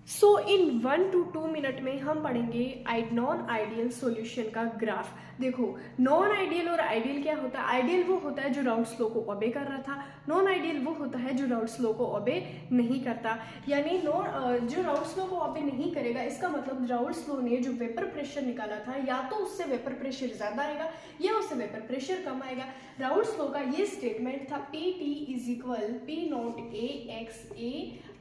So in 1 to 2 minute में हम पढ़ेंगे नॉन आइडियल सॉल्यूशन का ग्राफ। देखो, नॉन आइडियल और आइडियल क्या होता है? आइडियल वो होता है जो राउल्स लॉ को ओबे कर रहा था, नॉन आइडियल वो होता है जो राउल्स लॉ को ओबे नहीं करता। यानी जो राउल्स लॉ को ओबे नहीं करेगा, इसका मतलब राउल्स लॉ ने जो वेपर प्रेशर निकाला था, या तो उससे वेपर प्रेशर ज्यादा आएगा या उससे वेपर प्रेशर कम आएगा। राउल्स लॉ का ये स्टेटमेंट था, P T is equal P naught A X A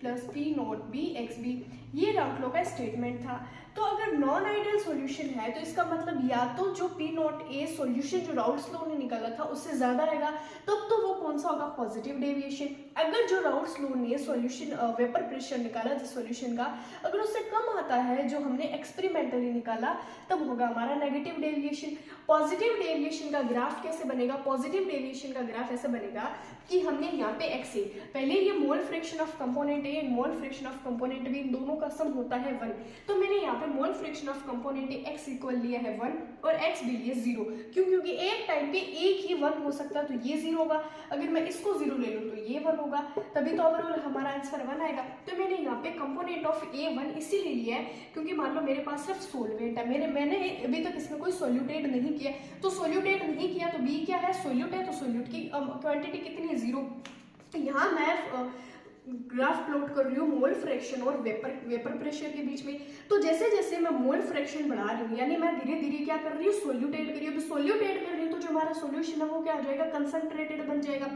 plus P naught B X B. ये राउल्स लॉ का स्टेटमेंट था। तो अगर नॉन आइडियल सॉल्यूशन है तो इसका मतलब या तो जो पी नॉट ए सॉल्यूशन जो राउल्स लॉ ने निकाला था उससे ज्यादा रहेगा, तब तो वो कौन सा होगा? Positive deviation. अगर जो राउल्स लॉ ने सॉल्यूशन वेपर प्रेशर निकाला जिस सॉल्यूशन का, अगर उससे कम आता है जो हमने एक्सपेरिमेंटली निकाला, तब होगा हमारा नेगेटिव डेविएशन। पॉजिटिव डेविएशन का ग्राफ कैसे बनेगा? पॉजिटिव डेविएशन का ग्राफ ऐसे बनेगा कि हमने यहाँ पे एक्स ए, पहले ये mole fraction of component A, mole fraction of component B, इन दोनों का सम होता है 1। तो मैंने यहाँ पे मोल fraction of component A x equal लिया है 1 और एक्स भी लिया 0। क्यों? क्योंकि एक टाइम पे एक ही 1 हो सकता है, तो ये 0 होगा। अगर मैं इसको 0 ले लूँ तो ये 1 होगा, तभी तो ओवरऑल हमारा आंसर 1 आएगा। तो मैंने यहाँ पे कंपोनेंट ऑफ ए 1 इसीलिए लिया है क्योंकि मान लो मेरे पास सिर्फ सोल्वेंट है, मैंने अभी तक इसमें कोई सोल्यूटेट नहीं किया, तो सोल्यूटेट नहीं किया तो बी क्या है? सोल्यूट है, तो सोल्यूट की क्वांटिटी कितनी है? 0। यहाँ मैं ग्राफ प्लॉट कर रही हूँ मोल फ्रैक्शन और वेपर प्रेशर के बीच में। तो जैसे जैसे मैं मोल फ्रैक्शन बढ़ा रही हूँ, यानी मैं धीरे धीरे क्या कर रही हूँ? सोल्यूटेट कर रही हूँ। तो सोल्यूटेट कर रही हूँ तो जो हमारा सोल्यूशन है वो क्या हो जाएगा? कंसंट्रेटेड बन जाएगा।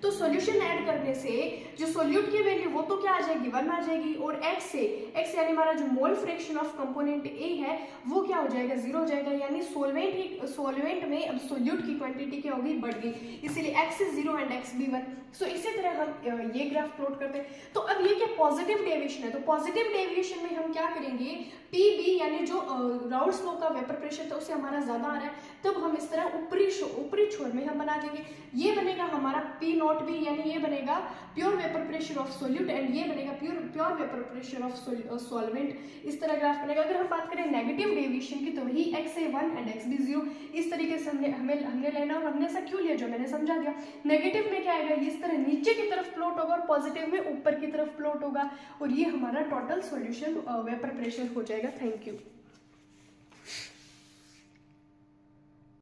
तो सोल्यूशन ऐड करने से जो सोल्यूट की वैल्यू वो तो क्या आ जाएगी? 1 आ जाएगी, और एक्स यानी हमारा जो मोल फ्रैक्शन ऑफ कंपोनेंट ए है वो क्या हो जाएगा? 0 हो जाएगा। यानी सोलवेंट में अब सोल्यूट की क्वांटिटी क्या होगी? बढ़ गई, इसीलिए X is 0 and X B 1। So इसी तरह हम ये ग्राफ प्लॉट करते हैं। तो अब ये क्या पॉजिटिव डेविएशन है, तो पॉजिटिव डेविएशन में हम क्या करेंगे? पी बी यानी जो राउल्स लॉ का वेपर प्रेशर था उससे हमारा ज्यादा आ रहा है, तब हम इस तरह ऊपरी छोर में हम बना देंगे। ये बनेगा हमारा पी नॉट बी, यानी ये बनेगा pure vapour pressure of solute, and ये बनेगा pure vapour pressure of solvent. इस तरह ग्राफ बनेगा। अगर हम बात करें नेगेटिव डेविएशन की, तो वही X A 1 and X B 0 इस तरीके से हमने लेना, और हमने ऐसा क्यों लिया जो मैंने समझा दिया। नेगेटिव में क्या आएगा? इस तरह नीचे की तरफ प्लॉट होगा, और पॉजिटिव में ऊपर की तरफ प्लॉट होगा, और ये हमारा टोटल सॉल्यूशन वेपर प्रेशर हो जाएगा। Thank you.